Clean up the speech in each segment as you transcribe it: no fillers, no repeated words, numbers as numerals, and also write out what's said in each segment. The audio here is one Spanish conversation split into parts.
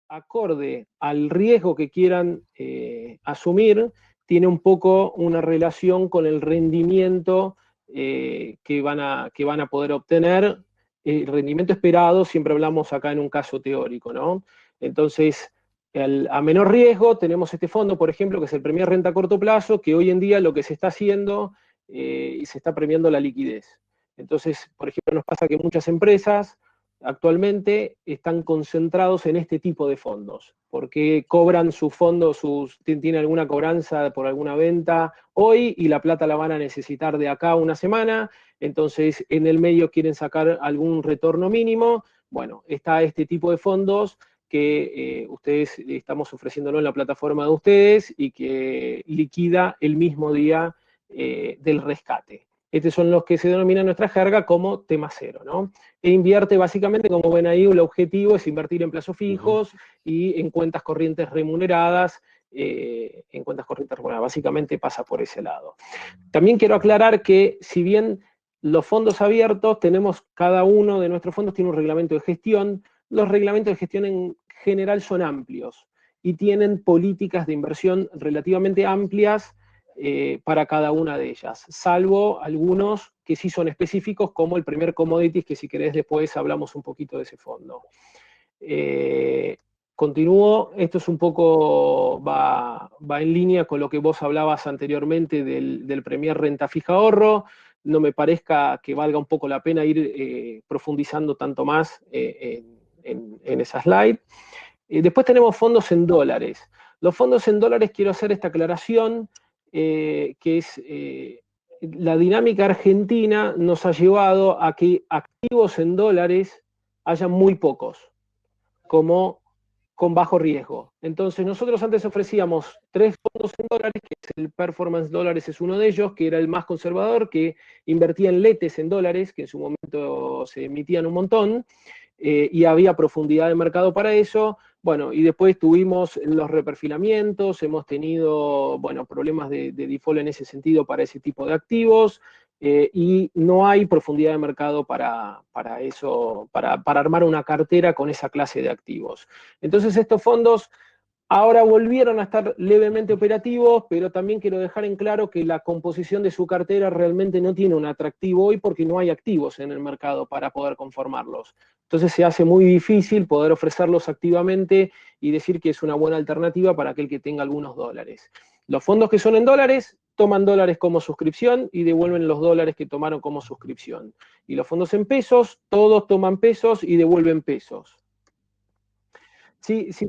acorde al riesgo que quieran asumir, tiene un poco una relación con el rendimiento que van a poder obtener. El rendimiento esperado, siempre hablamos acá en un caso teórico, ¿no? Entonces, a menor riesgo tenemos este fondo, por ejemplo, que es el Premier Renta a Corto Plazo, que hoy en día lo que se está haciendo y se está premiando la liquidez. Entonces, por ejemplo, nos pasa que muchas empresas actualmente están concentrados en este tipo de fondos, porque cobran su fondo, tienen alguna cobranza por alguna venta hoy y la plata la van a necesitar de acá a una semana, entonces en el medio quieren sacar algún retorno mínimo. Bueno, está este tipo de fondos que ustedes estamos ofreciéndolo en la plataforma de ustedes y que liquida el mismo día del rescate. Estos son los que se denominan en nuestra jerga como tema cero, ¿no? E invierte básicamente, como ven ahí, el objetivo es invertir en plazos fijos y en cuentas corrientes remuneradas, básicamente pasa por ese lado. También quiero aclarar que si bien los fondos abiertos, cada uno de nuestros fondos tiene un reglamento de gestión, los reglamentos de gestión en general son amplios y tienen políticas de inversión relativamente amplias para cada una de ellas, salvo algunos que sí son específicos, como el Premier Commodities, que si querés después hablamos un poquito de ese fondo. Continúo, esto es un poco, va en línea con lo que vos hablabas anteriormente del Premier Renta Fija Ahorro. No me parezca que valga un poco la pena ir profundizando tanto más en esa slide. Después tenemos fondos en dólares. Los fondos en dólares, quiero hacer esta aclaración, que es la dinámica argentina nos ha llevado a que activos en dólares haya muy pocos, como con bajo riesgo. Entonces nosotros antes ofrecíamos 3 fondos en dólares, que es el Performance Dólares es uno de ellos, que era el más conservador, que invertía en letes en dólares, que en su momento se emitían un montón, y había profundidad de mercado para eso. Bueno, y después tuvimos los reperfilamientos, hemos tenido, bueno, problemas de default en ese sentido para ese tipo de activos, y no hay profundidad de mercado para eso, para armar una cartera con esa clase de activos. Entonces estos fondos ahora volvieron a estar levemente operativos, pero también quiero dejar en claro que la composición de su cartera realmente no tiene un atractivo hoy porque no hay activos en el mercado para poder conformarlos. Entonces se hace muy difícil poder ofrecerlos activamente y decir que es una buena alternativa para aquel que tenga algunos dólares. Los fondos que son en dólares toman dólares como suscripción y devuelven los dólares que tomaron como suscripción. Y los fondos en pesos, todos toman pesos y devuelven pesos. Sí, sí.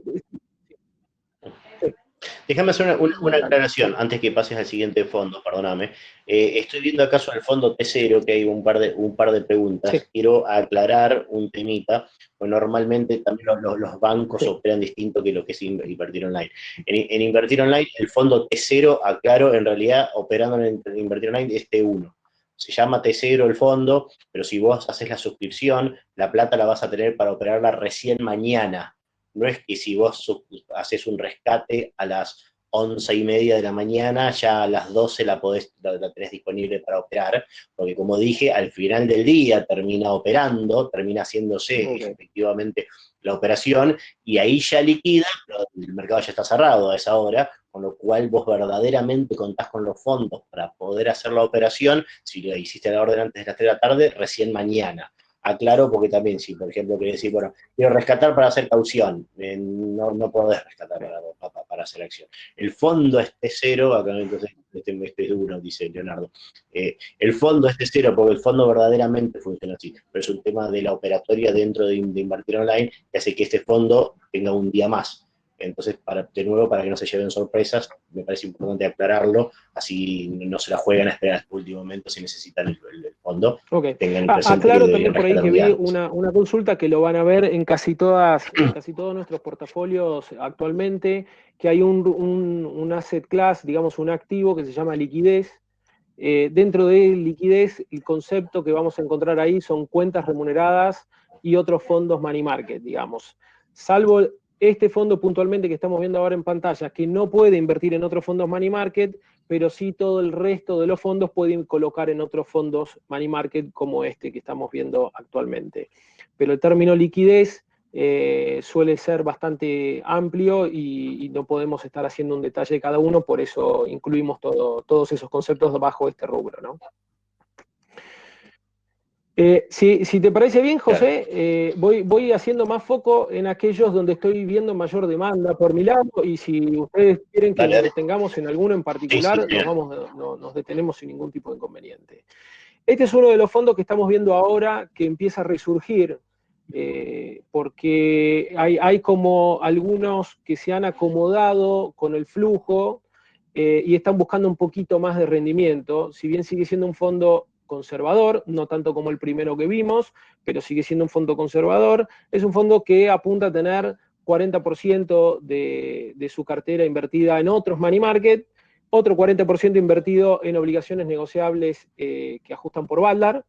Déjame hacer una aclaración antes que pases al siguiente fondo, perdóname. Estoy viendo acá sobre el fondo T0 que hay un par de preguntas. Sí. Quiero aclarar un temita, pues normalmente también los bancos operan distinto que lo que es Invertir Online. En Invertir Online, el fondo T0, aclaro, en realidad operando en Invertir Online es T1. Se llama T0 el fondo, pero si vos haces la suscripción, la plata la vas a tener para operarla recién mañana. No es que si vos haces un rescate a las 11:30 de la mañana, ya a las 12 la tenés disponible para operar, porque como dije, al final del día termina operando, termina haciéndose efectivamente la operación, y ahí ya liquida, pero el mercado ya está cerrado a esa hora, con lo cual vos verdaderamente contás con los fondos para poder hacer la operación, si lo hiciste la orden antes de las 3 de la tarde, recién mañana. Aclaro porque también, si por ejemplo querés decir, bueno, quiero rescatar para hacer caución, no podés rescatar para hacer acción. El fondo es T0, acá entonces este es duro, dice Leonardo. El fondo es T0 porque el fondo verdaderamente funciona así, pero es un tema de la operatoria dentro de Invertir Online que hace que este fondo tenga un día más. Entonces, de nuevo, para que no se lleven sorpresas, me parece importante aclararlo, así no se la juegan a esperar hasta el último momento si necesitan el fondo. Okay. Aclaro también por ahí que vi una consulta que lo van a ver en casi todos nuestros portafolios actualmente, que hay un asset class, digamos un activo que se llama liquidez. Dentro de liquidez, el concepto que vamos a encontrar ahí son cuentas remuneradas y otros fondos money market, digamos. Salvo este fondo puntualmente que estamos viendo ahora en pantalla, que no puede invertir en otros fondos money market, pero sí todo el resto de los fondos pueden colocar en otros fondos money market como este que estamos viendo actualmente. Pero el término liquidez suele ser bastante amplio y no podemos estar haciendo un detalle de cada uno, por eso incluimos todos esos conceptos bajo este rubro, ¿no? Si te parece bien, José, voy haciendo más foco en aquellos donde estoy viendo mayor demanda por mi lado, y si ustedes quieren que nos detengamos en alguno en particular, nos detenemos sin ningún tipo de inconveniente. Este es uno de los fondos que estamos viendo ahora que empieza a resurgir, porque hay como algunos que se han acomodado con el flujo y están buscando un poquito más de rendimiento, si bien sigue siendo un fondo conservador, no tanto como el primero que vimos, pero sigue siendo un fondo conservador. Es un fondo que apunta a tener 40% de su cartera invertida en otros money market, otro 40% invertido en obligaciones negociables que ajustan por Baldar,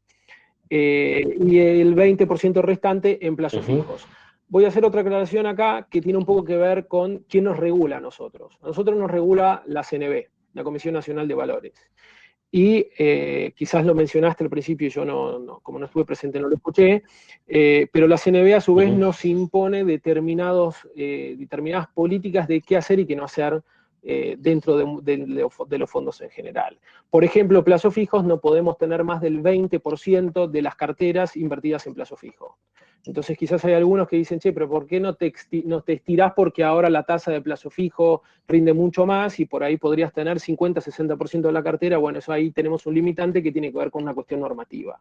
y el 20% restante en plazos fijos. Voy a hacer otra aclaración acá que tiene un poco que ver con quién nos regula a nosotros. A nosotros nos regula la CNV, la Comisión Nacional de Valores. Y quizás lo mencionaste al principio y yo como no estuve presente no lo escuché, pero la CNV a su vez nos impone determinadas políticas de qué hacer y qué no hacer dentro de los fondos en general. Por ejemplo, plazos fijos no podemos tener más del 20% de las carteras invertidas en plazo fijo. Entonces quizás hay algunos que dicen, che, pero ¿por qué no te estirás porque ahora la tasa de plazo fijo rinde mucho más y por ahí podrías tener 50-60% de la cartera? Bueno, eso ahí tenemos un limitante que tiene que ver con una cuestión normativa.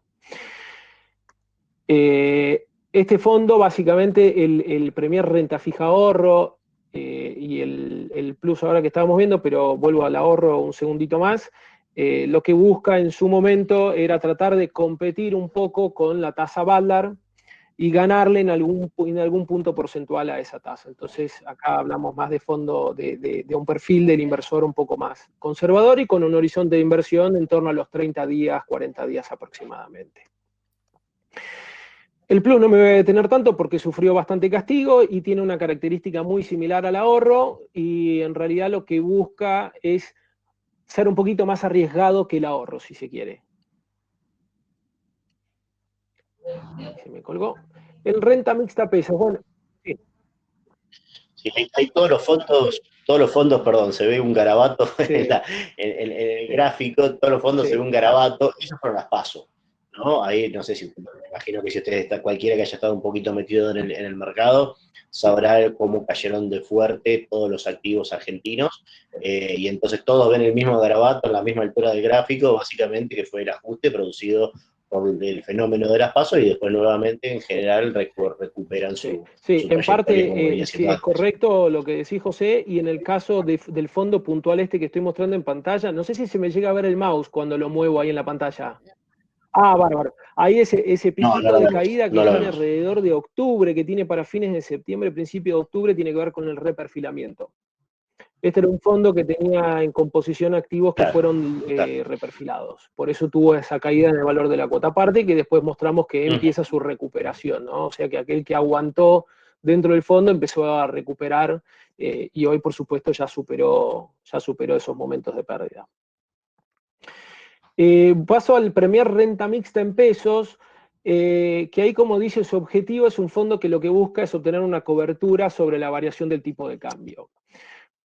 Este fondo, básicamente, el Premier Renta Fija Ahorro y el Plus ahora que estábamos viendo, pero vuelvo al ahorro un segundito más, lo que busca en su momento era tratar de competir un poco con la tasa Baldar y ganarle en algún punto porcentual a esa tasa. Entonces, acá hablamos más de fondo, de un perfil del inversor un poco más conservador y con un horizonte de inversión en torno a los 30 días, 40 días aproximadamente. El Plus no me voy a detener tanto porque sufrió bastante castigo y tiene una característica muy similar al ahorro, y en realidad lo que busca es ser un poquito más arriesgado que el ahorro, si se quiere. Se me colgó. El renta mixta pesos, bueno, sí. Sí, hay todos los fondos, perdón, se ve un garabato en el gráfico, todos los fondos se ve un garabato, esos fueron las PASO, ¿no? Ahí no sé si, me imagino que si ustedes está, cualquiera que haya estado un poquito metido en el mercado, sabrá cómo cayeron de fuerte todos los activos argentinos, y entonces todos ven el mismo garabato en la misma altura del gráfico, básicamente que fue el ajuste producido por el fenómeno de las PASO, y después nuevamente en general recuperan su en parte sí, es correcto lo que decís, José, y en el caso del fondo puntual este que estoy mostrando en pantalla, no sé si se me llega a ver el mouse cuando lo muevo ahí en la pantalla. Ah, bárbaro. Ahí ese piquito de caída que tiene alrededor de octubre, que tiene para fines de septiembre, principio de octubre, tiene que ver con el reperfilamiento. Este era un fondo que tenía en composición activos que fueron reperfilados. Por eso tuvo esa caída en el valor de la cuota parte, que después mostramos que empieza su recuperación, ¿no? O sea que aquel que aguantó dentro del fondo empezó a recuperar y hoy, por supuesto, ya superó esos momentos de pérdida. Paso al Premier Renta Mixta en pesos, que ahí, como dice, su objetivo es un fondo que lo que busca es obtener una cobertura sobre la variación del tipo de cambio.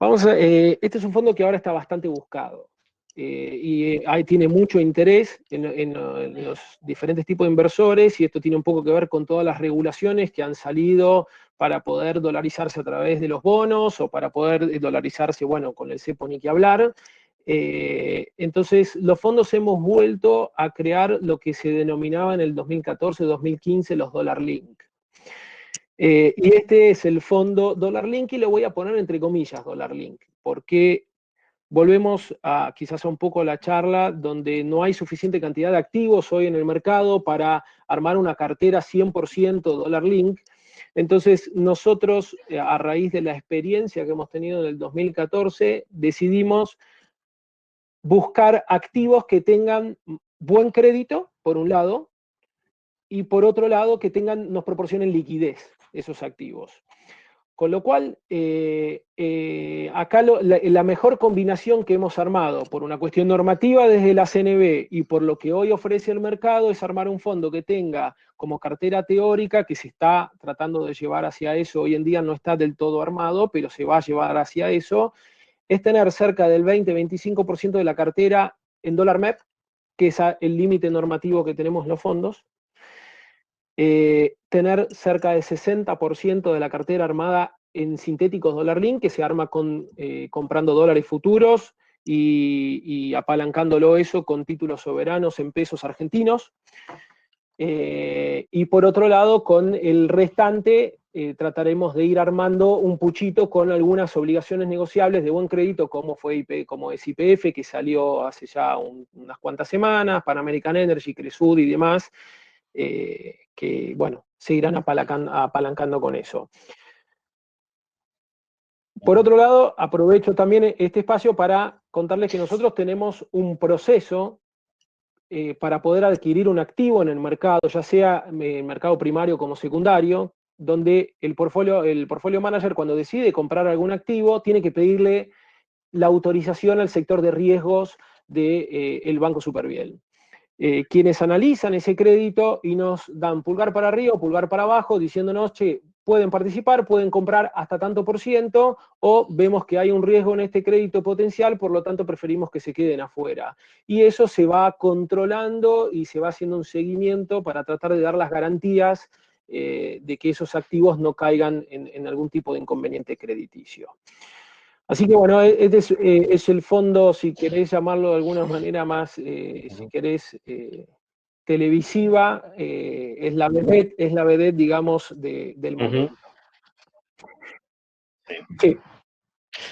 Este es un fondo que ahora está bastante buscado y ahí tiene mucho interés en los diferentes tipos de inversores, y esto tiene un poco que ver con todas las regulaciones que han salido para poder dolarizarse a través de los bonos o para poder dolarizarse, bueno, con el cepo ni que hablar. Entonces, los fondos hemos vuelto a crear lo que se denominaba en el 2014-2015 los Dollar Link. Y este es el fondo Dollar Link, y lo voy a poner entre comillas Dollar Link, porque volvemos quizás a un poco la charla donde no hay suficiente cantidad de activos hoy en el mercado para armar una cartera 100% Dollar Link. Entonces nosotros, a raíz de la experiencia que hemos tenido en el 2014, decidimos buscar activos que tengan buen crédito, por un lado, y por otro lado que nos proporcionen liquidez esos activos. Con lo cual, acá la mejor combinación que hemos armado, por una cuestión normativa desde la CNB y por lo que hoy ofrece el mercado, es armar un fondo que tenga como cartera teórica, que se está tratando de llevar hacia eso, hoy en día no está del todo armado, pero se va a llevar hacia eso, es tener cerca del 20-25% de la cartera en dólar MEP, que es el límite normativo que tenemos los fondos, tener cerca del 60% de la cartera armada en sintéticos dólar link, que se arma comprando dólares futuros y apalancándolo eso con títulos soberanos en pesos argentinos. Y por otro lado, con el restante, trataremos de ir armando un puchito con algunas obligaciones negociables de buen crédito, como es YPF, que salió hace ya unas cuantas semanas, Pan American Energy, Cresud y demás, que, bueno, se irán apalancando con eso. Por otro lado, aprovecho también este espacio para contarles que nosotros tenemos un proceso para poder adquirir un activo en el mercado, ya sea en el mercado primario como secundario, donde el portfolio manager, cuando decide comprar algún activo, tiene que pedirle la autorización al sector de riesgos del Banco Superviel. Quienes analizan ese crédito y nos dan pulgar para arriba o pulgar para abajo, diciéndonos, che, pueden participar, pueden comprar hasta tanto por ciento, o vemos que hay un riesgo en este crédito potencial, por lo tanto preferimos que se queden afuera. Y eso se va controlando y se va haciendo un seguimiento para tratar de dar las garantías de que esos activos no caigan en algún tipo de inconveniente crediticio. Así que bueno, este es el fondo, si querés llamarlo de alguna manera más, si querés, televisiva, es la vedette, digamos, del momento. Sí.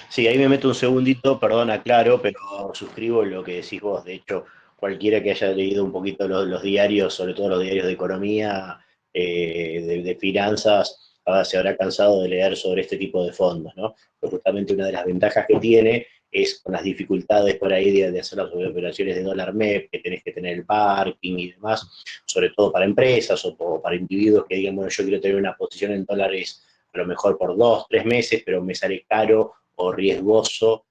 Sí, ahí me meto un segundito, perdona, claro, pero suscribo lo que decís vos. De hecho, cualquiera que haya leído un poquito los diarios, sobre todo los diarios de economía, de finanzas, se habrá cansado de leer sobre este tipo de fondos, ¿no? Pero justamente una de las ventajas que tiene es con las dificultades por ahí de hacer las operaciones de dólar MEP, que tenés que tener el parking y demás, sobre todo para empresas o para individuos que digan, bueno, yo quiero tener una posición en dólares a lo mejor por 2-3 meses, pero me sale caro o riesgoso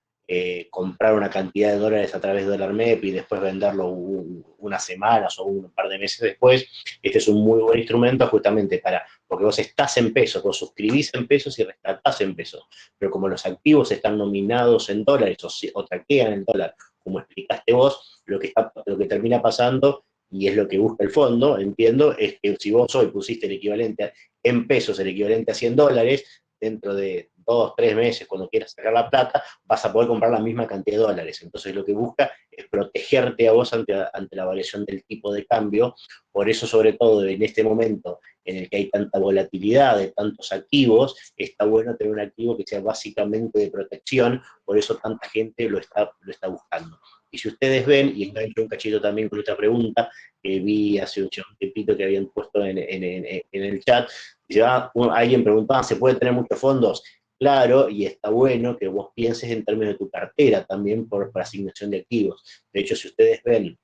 comprar una cantidad de dólares a través de dólar MEP y después venderlo unas semanas o un par de meses después. Este es un muy buen instrumento justamente porque vos estás en pesos, vos suscribís en pesos y rescatás en pesos, pero como los activos están nominados en dólares o traquean en dólar, como explicaste vos, lo que termina pasando, y es lo que busca el fondo, entiendo, es que si vos hoy pusiste el equivalente en pesos, el equivalente a $100, dentro de 2-3 meses, cuando quieras sacar la plata, vas a poder comprar la misma cantidad de dólares. Entonces lo que busca es protegerte a vos ante la variación del tipo de cambio. Por eso, sobre todo en este momento en el que hay tanta volatilidad de tantos activos, está bueno tener un activo que sea básicamente de protección, por eso tanta gente lo está buscando. Y si ustedes ven, y engancho un cachito también con esta pregunta, que vi hace un tiempito que habían puesto en el chat, alguien preguntaba, ¿se puede tener muchos fondos? Claro, y está bueno que vos pienses en términos de tu cartera también por asignación de activos. De hecho, si ustedes ven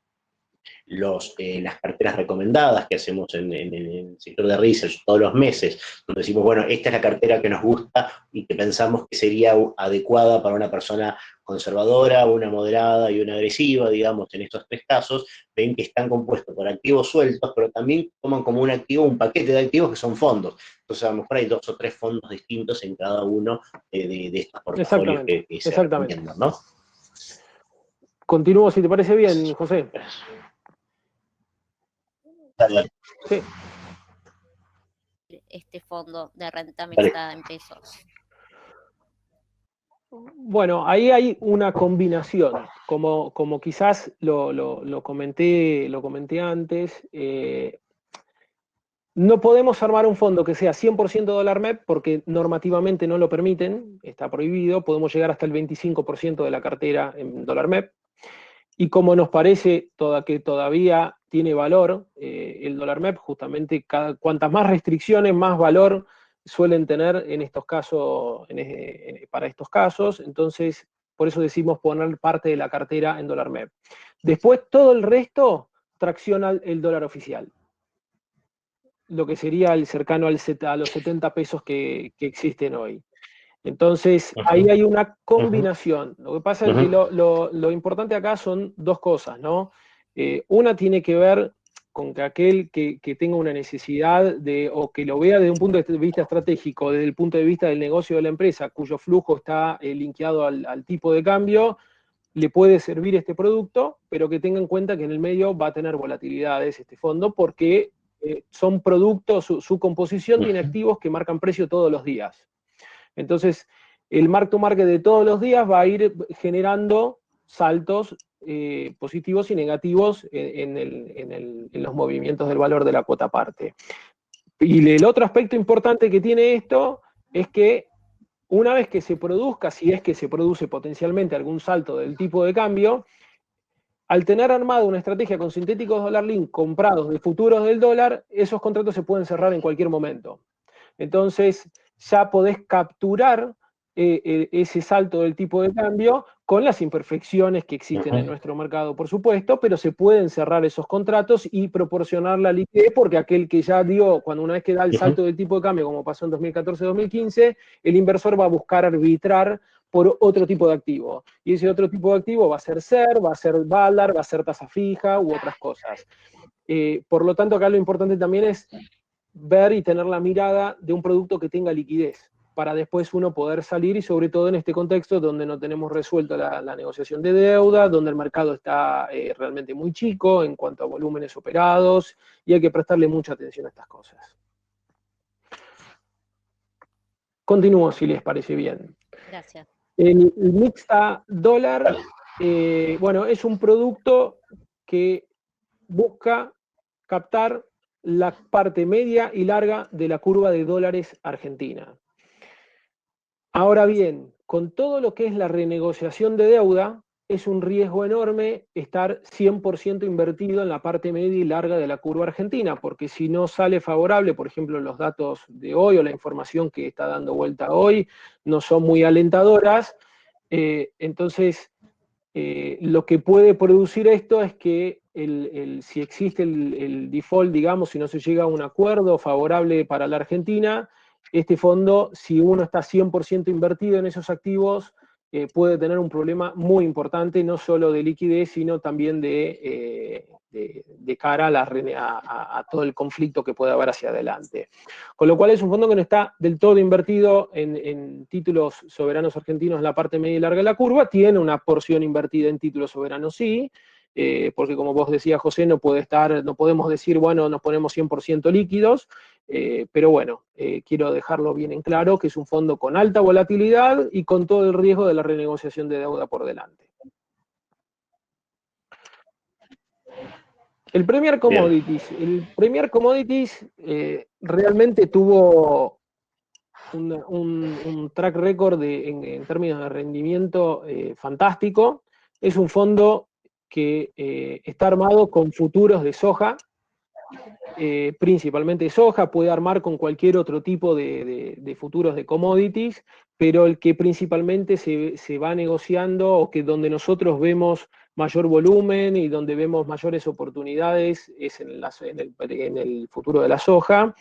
las carteras recomendadas que hacemos en el sector de research todos los meses, donde decimos, bueno, esta es la cartera que nos gusta y que pensamos que sería adecuada para una persona conservadora, una moderada y una agresiva, digamos, en estos tres casos, ven que están compuestos por activos sueltos, pero también toman como un activo un paquete de activos que son fondos. Entonces, a lo mejor hay 2 o 3 fondos distintos en cada uno de estos portafolios que se recomiendan, ¿no? Continúo, si te parece bien, José. Sí. Este fondo de renta mixta en pesos. Bueno, ahí hay una combinación, como quizás lo comenté antes. No podemos armar un fondo que sea 100% dólar MEP porque normativamente no lo permiten, está prohibido. Podemos llegar hasta el 25% de la cartera en dólar MEP. Y como nos parece que todavía tiene valor el dólar MEP, justamente cuantas más restricciones, más valor suelen tener en estos casos, para estos casos. Entonces, por eso decimos poner parte de la cartera en dólar MEP. Después, todo el resto tracciona el dólar oficial. lo que sería el cercano a los 70 pesos que existen hoy. Entonces, ahí hay una combinación. Lo que pasa es que lo importante acá son dos cosas, ¿no? Una tiene que ver con que aquel que tenga una necesidad o que lo vea desde un punto de vista estratégico, desde el punto de vista del negocio de la empresa, cuyo flujo está linkeado al tipo de cambio, le puede servir este producto, pero que tenga en cuenta que en el medio va a tener volatilidades este fondo, porque son productos, su composición tiene activos que marcan precio todos los días. Entonces, el mark to market de todos los días va a ir generando saltos positivos y negativos en los movimientos del valor de la cuota parte. Y el otro aspecto importante que tiene esto es que una vez que se produzca, si es que se produce potencialmente algún salto del tipo de cambio, al tener armado una estrategia con sintéticos dólar link comprados de futuros del dólar, esos contratos se pueden cerrar en cualquier momento. Entonces, ya podés capturar ese salto del tipo de cambio con las imperfecciones que existen en nuestro mercado, por supuesto, pero se pueden cerrar esos contratos y proporcionar la liquidez, porque aquel que ya dio, cuando una vez que da el salto del tipo de cambio, como pasó en 2014-2015, el inversor va a buscar arbitrar por otro tipo de activo. Y ese otro tipo de activo va a ser SER, va a ser dólar, va a ser tasa fija u otras cosas. Por lo tanto, acá lo importante también es ver y tener la mirada de un producto que tenga liquidez, para después uno poder salir, y sobre todo en este contexto donde no tenemos resuelto la negociación de deuda, donde el mercado está realmente muy chico en cuanto a volúmenes operados, y hay que prestarle mucha atención a estas cosas. Continúo, si les parece bien. Gracias. El Mixta dólar, bueno, es un producto que busca captar la parte media y larga de la curva de dólares argentina. Ahora bien, con todo lo que es la renegociación de deuda, es un riesgo enorme estar 100% invertido en la parte media y larga de la curva argentina, porque si no sale favorable, por ejemplo, los datos de hoy o la información que está dando vuelta hoy no son muy alentadoras, entonces lo que puede producir esto es que si existe el default, digamos, si no se llega a un acuerdo favorable para la Argentina, este fondo, si uno está 100% invertido en esos activos, puede tener un problema muy importante, no solo de liquidez, sino también de cara a todo el conflicto que puede haber hacia adelante. Con lo cual es un fondo que no está del todo invertido en títulos soberanos argentinos en la parte media y larga de la curva, tiene una porción invertida en títulos soberanos, sí, porque como vos decías, José, no podemos decir, bueno, nos ponemos 100% líquidos, pero bueno, quiero dejarlo bien en claro que es un fondo con alta volatilidad y con todo el riesgo de la renegociación de deuda por delante. El Premier Commodities. El Premier Commodities realmente tuvo un track record en términos de rendimiento fantástico. Es un fondo que está armado con futuros de soja, principalmente soja, puede armar con cualquier otro tipo de futuros de commodities, pero el que principalmente se va negociando, o que donde nosotros vemos mayor volumen y donde vemos mayores oportunidades, es en el futuro de la soja.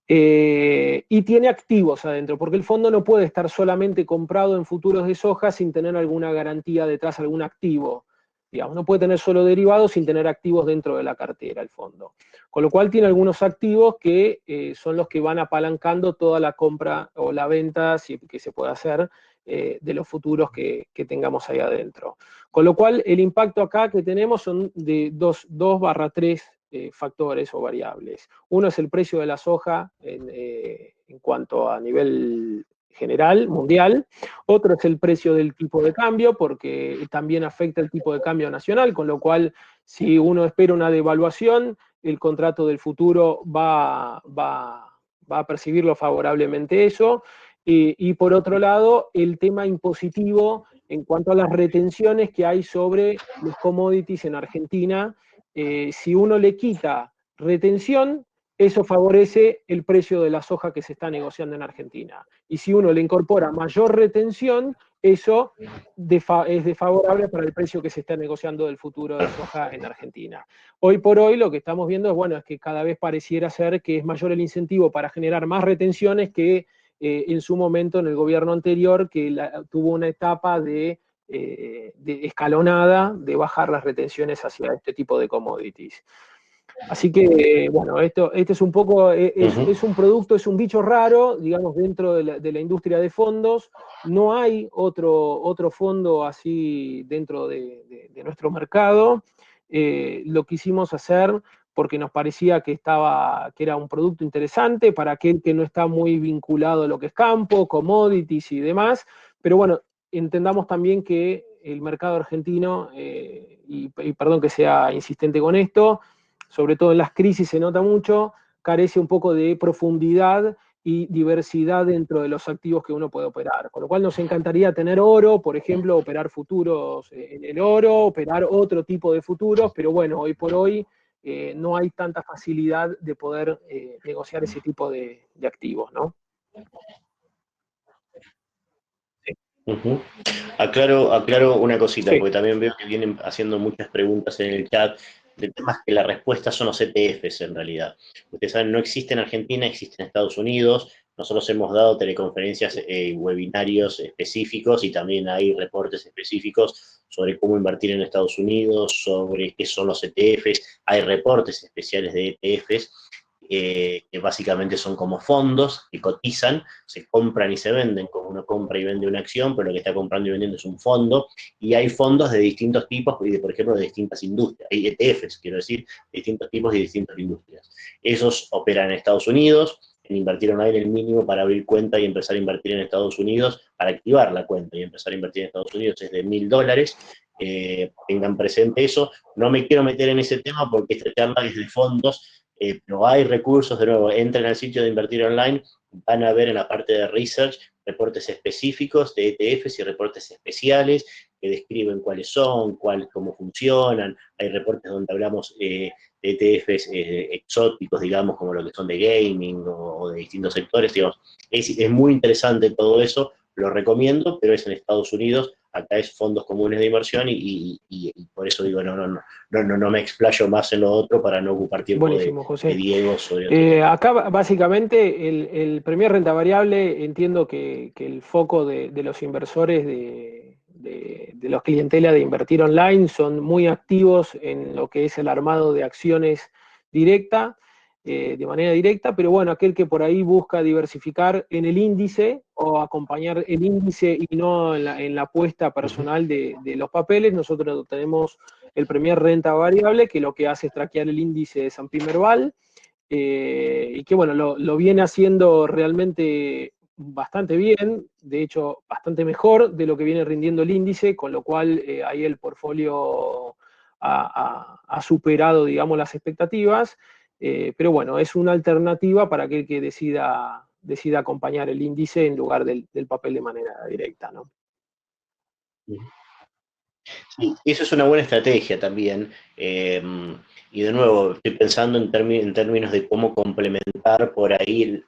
Y tiene activos adentro, porque el fondo no puede estar solamente comprado en futuros de soja sin tener alguna garantía detrás, algún activo. Digamos, no puede tener solo derivados sin tener activos dentro de la cartera, el fondo. Con lo cual tiene algunos activos que son los que van apalancando toda la compra o la venta que se puede hacer de los futuros que tengamos ahí adentro. Con lo cual el impacto acá que tenemos son de 2/3 factores o variables. Uno es el precio de la soja en cuanto a nivel general, mundial. Otro es el precio del tipo de cambio, porque también afecta el tipo de cambio nacional, con lo cual si uno espera una devaluación, el contrato del futuro va a percibirlo favorablemente eso. Y por otro lado, el tema impositivo en cuanto a las retenciones que hay sobre los commodities en Argentina. Si uno le quita retención, eso favorece el precio de la soja que se está negociando en Argentina. Y si uno le incorpora mayor retención, eso es desfavorable para el precio que se está negociando del futuro de soja en Argentina. Hoy por hoy lo que estamos viendo es que cada vez pareciera ser que es mayor el incentivo para generar más retenciones que en su momento en el gobierno anterior, que tuvo una etapa de escalonada de bajar las retenciones hacia este tipo de commodities. Así que, bueno, este es un poco, es un producto, es un bicho raro, digamos, dentro de la industria de fondos. No hay otro fondo así dentro de nuestro mercado. Lo quisimos hacer porque nos parecía que era un producto interesante para aquel que no está muy vinculado a lo que es campo, commodities y demás. Pero bueno, entendamos también que el mercado argentino, y perdón que sea insistente con esto, sobre todo en las crisis se nota mucho, carece un poco de profundidad y diversidad dentro de los activos que uno puede operar. Con lo cual nos encantaría tener oro, por ejemplo, operar futuros en el oro, operar otro tipo de futuros, pero bueno, hoy por hoy no hay tanta facilidad de poder negociar ese tipo de activos, ¿no? Aclaro una cosita, Sí. porque también veo que vienen haciendo muchas preguntas en el chat de temas que la respuesta son los ETFs en realidad. Ustedes saben, no existe en Argentina, existe en Estados Unidos. Nosotros hemos dado teleconferencias, webinarios específicos y también hay reportes específicos sobre cómo invertir en Estados Unidos, sobre qué son los ETFs. Hay reportes especiales de ETFs. Que básicamente son como fondos que cotizan, se compran y se venden, como uno compra y vende una acción, pero lo que está comprando y vendiendo es un fondo, y hay fondos de distintos tipos, y por ejemplo de distintas industrias, hay ETFs, quiero decir, de distintos tipos y distintas industrias. Esos operan en Estados Unidos, en Invertir Online el mínimo para abrir cuenta y empezar a invertir en Estados Unidos, para activar la cuenta y empezar a invertir en Estados Unidos es de $1.000, tengan presente eso. No me quiero meter en ese tema porque esta charla es de fondos, pero hay recursos, de nuevo, entren al sitio de Invertir Online, van a ver en la parte de research reportes específicos de ETFs y reportes especiales que describen cuáles son, cómo funcionan. Hay reportes donde hablamos de ETFs exóticos, digamos, como lo que son de gaming o de distintos sectores, digamos. Es muy interesante todo eso, lo recomiendo, pero es en Estados Unidos. Acá es fondos comunes de inversión y por eso digo, no me explayo más en lo otro para no ocupar tiempo Buenísimo, José. de Diego sobre otro tema. Acá básicamente el Premier Renta Variable, entiendo que el foco de los inversores de los clientela de Invertir Online son muy activos en lo que es el armado de acciones directa, de manera directa, pero bueno, aquel que por ahí busca diversificar en el índice o acompañar el índice y no en la apuesta personal de los papeles, nosotros tenemos el Premier Renta Variable, que lo que hace es traquear el índice de S&P Merval, y que bueno, lo viene haciendo realmente bastante bien, de hecho bastante mejor de lo que viene rindiendo el índice, con lo cual ahí el portfolio ha superado, digamos, las expectativas, pero bueno, es una alternativa para aquel que decida acompañar el índice en lugar del papel de manera directa, ¿no? Sí, eso es una buena estrategia también. Y de nuevo, estoy pensando en términos de cómo complementar por ahí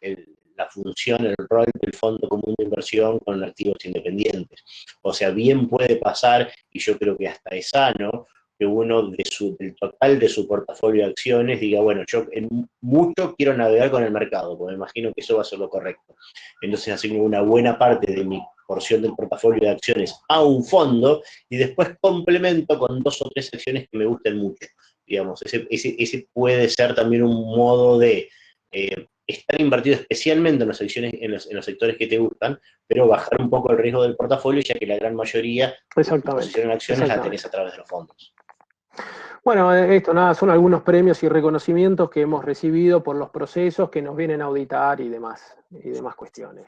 la función, el rol del fondo común de inversión con activos independientes. O sea, bien puede pasar, y yo creo que hasta es sano, que uno del total de su portafolio de acciones diga, bueno, yo en mucho quiero navegar con el mercado, porque me imagino que eso va a ser lo correcto. Entonces asigno una buena parte de mi porción del portafolio de acciones a un fondo y después complemento con 2 o 3 acciones que me gusten mucho. Digamos, ese puede ser también un modo de estar invertido especialmente en las acciones, en los sectores que te gustan, pero bajar un poco el riesgo del portafolio, ya que la gran mayoría de tu posición en acciones la tenés a través de los fondos. Bueno, esto nada, son algunos premios y reconocimientos que hemos recibido por los procesos que nos vienen a auditar y demás cuestiones.